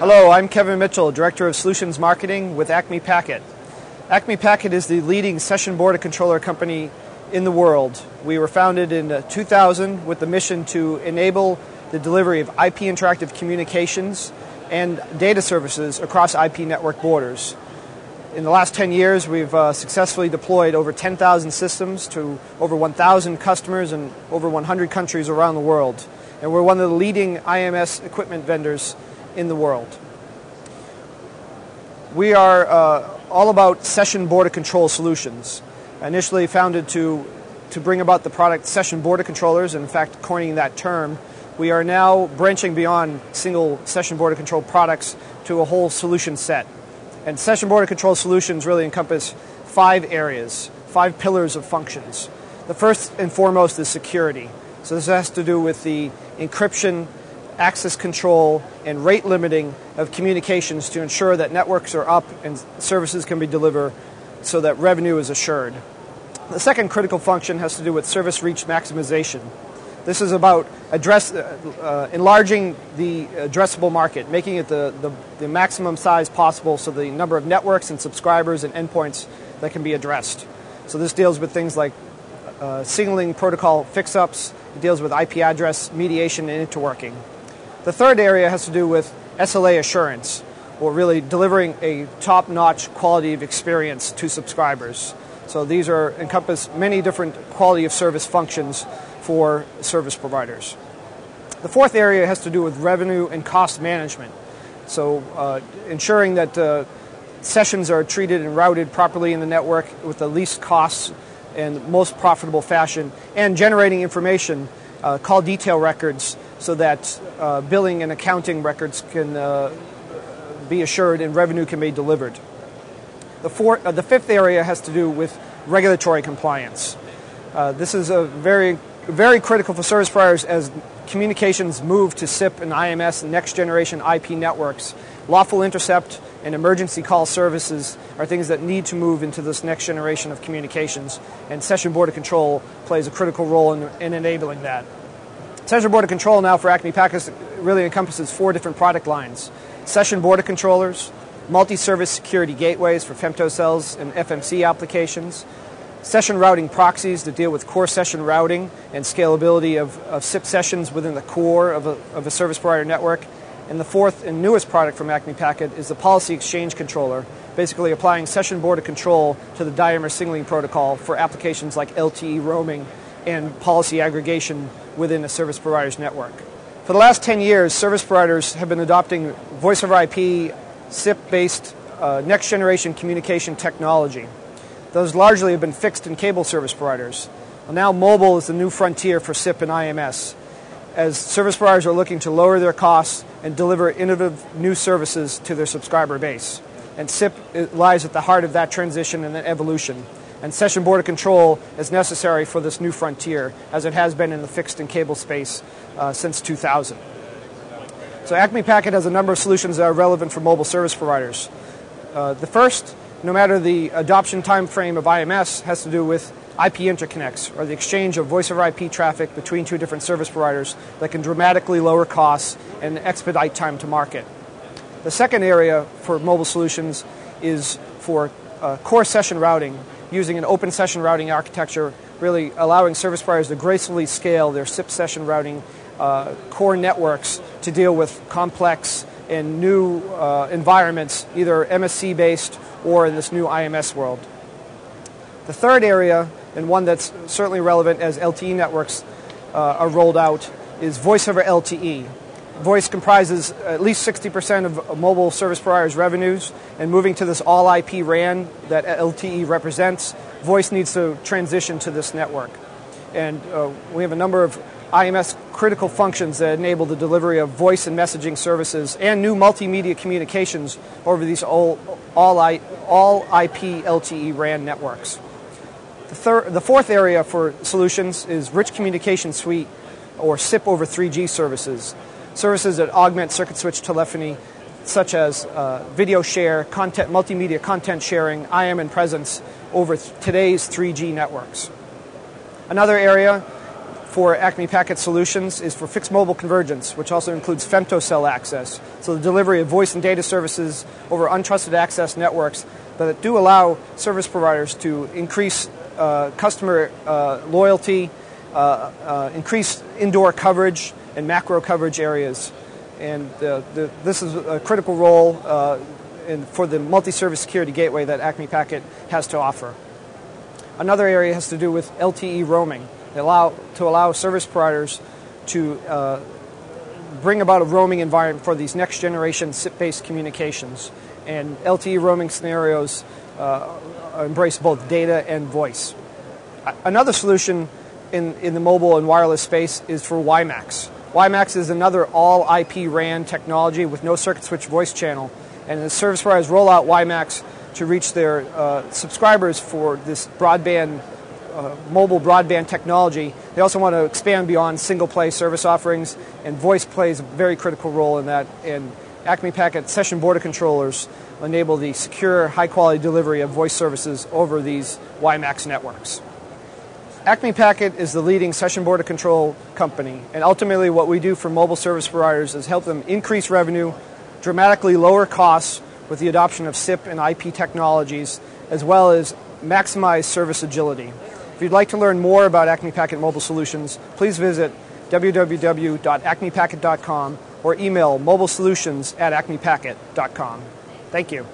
Hello, I'm Kevin Mitchell, Director of Solutions Marketing with Acme Packet. Acme Packet is the leading session border controller company in the world. We were founded in 2000 with the mission to enable the delivery of IP interactive communications and data services across IP network borders. In the last 10 years, we've successfully deployed over 10,000 systems to over 1,000 customers in over 100 countries around the world. And we're one of the leading IMS equipment vendors in the world. We are all about session border control solutions. Initially founded to bring about the product session border controllers, and in fact coining that term, we are now branching beyond single session border control products to a whole solution set. And session border control solutions really encompass 5 areas, 5 pillars of functions. The first and foremost is security. So this has to do with the encryption, access control, and rate limiting of communications to ensure that networks are up and services can be delivered so that revenue is assured. The second critical function has to do with service reach maximization. This is about enlarging the addressable market, making it the maximum size possible so the number of networks and subscribers and endpoints that can be addressed. So this deals with things like signaling protocol fix-ups, it deals with IP address mediation and interworking. The third area has to do with SLA assurance, or really delivering a top-notch quality of experience to subscribers. So these encompass many different quality of service functions for service providers. The fourth area has to do with revenue and cost management. So ensuring that sessions are treated and routed properly in the network with the least costs and most profitable fashion, and generating information, call detail records, so that billing and accounting records can be assured and revenue can be delivered. The fifth area has to do with regulatory compliance. This is very critical for service providers as communications move to SIP and IMS and next generation IP networks. Lawful intercept and emergency call services are things that need to move into this next generation of communications, and session border control plays a critical role in enabling that. Session border control now for Acme Packet really encompasses 4 different product lines: session border controllers, multi-service security gateways for femtocells and FMC applications, session routing proxies to deal with core session routing and scalability of SIP sessions within the core of a service provider network. And the fourth and newest product from Acme Packet is the policy exchange controller, basically applying session border control to the diamer signaling protocol for applications like LTE roaming and policy aggregation within a service provider's network. For the last 10 years, service providers have been adopting voice over IP, SIP-based next-generation communication technology. Those largely have been fixed and cable service providers. Well, now mobile is the new frontier for SIP and IMS, as service providers are looking to lower their costs and deliver innovative new services to their subscriber base. And SIP lies at the heart of that transition and that evolution. And session border control is necessary for this new frontier, as it has been in the fixed and cable space since 2000. So Acme Packet has a number of solutions that are relevant for mobile service providers. The first, no matter the adoption time frame of IMS, has to do with IP interconnects, or the exchange of voice over IP traffic between 2 different service providers that can dramatically lower costs and expedite time to market. The second area for mobile solutions is for core session routing, using an open session routing architecture, really allowing service providers to gracefully scale their SIP session routing core networks to deal with complex and new environments, either MSC-based or in this new IMS world. The third area, and one that's certainly relevant as LTE networks are rolled out, is voice over LTE. Voice comprises at least 60% of mobile service providers' revenues, and moving to this all-IP RAN that LTE represents, voice needs to transition to this network. And we have a number of IMS critical functions that enable the delivery of voice and messaging services and new multimedia communications over these all-IP LTE RAN networks. The fourth area for solutions is rich communication suite, or SIP over 3G services. Services that augment circuit switch telephony, such as video share, multimedia content sharing, IM and presence over today's 3G networks. Another area for Acme Packet solutions is for fixed mobile convergence, which also includes femtocell access, so the delivery of voice and data services over untrusted access networks that do allow service providers to increase customer loyalty, increase indoor coverage and macro coverage areas. And this is a critical role for the multi-service security gateway that Acme Packet has to offer. Another area has to do with LTE roaming, to allow service providers to bring about a roaming environment for these next generation SIP-based communications. And LTE roaming scenarios embrace both data and voice. Another solution in the mobile and wireless space is for WiMAX. WiMAX is another all IP RAN technology with no circuit switch voice channel. And the service providers roll out WiMAX to reach their subscribers for this broadband, mobile broadband technology. They also want to expand beyond single play service offerings, and voice plays a very critical role in that. And Acme Packet session border controllers enable the secure, high-quality delivery of voice services over these WiMAX networks. Acme Packet is the leading session border control company, and ultimately what we do for mobile service providers is help them increase revenue, dramatically lower costs with the adoption of SIP and IP technologies, as well as maximize service agility. If you'd like to learn more about Acme Packet Mobile Solutions, please visit www.acmepacket.com or email mobilesolutions@acmepacket.com. Thank you.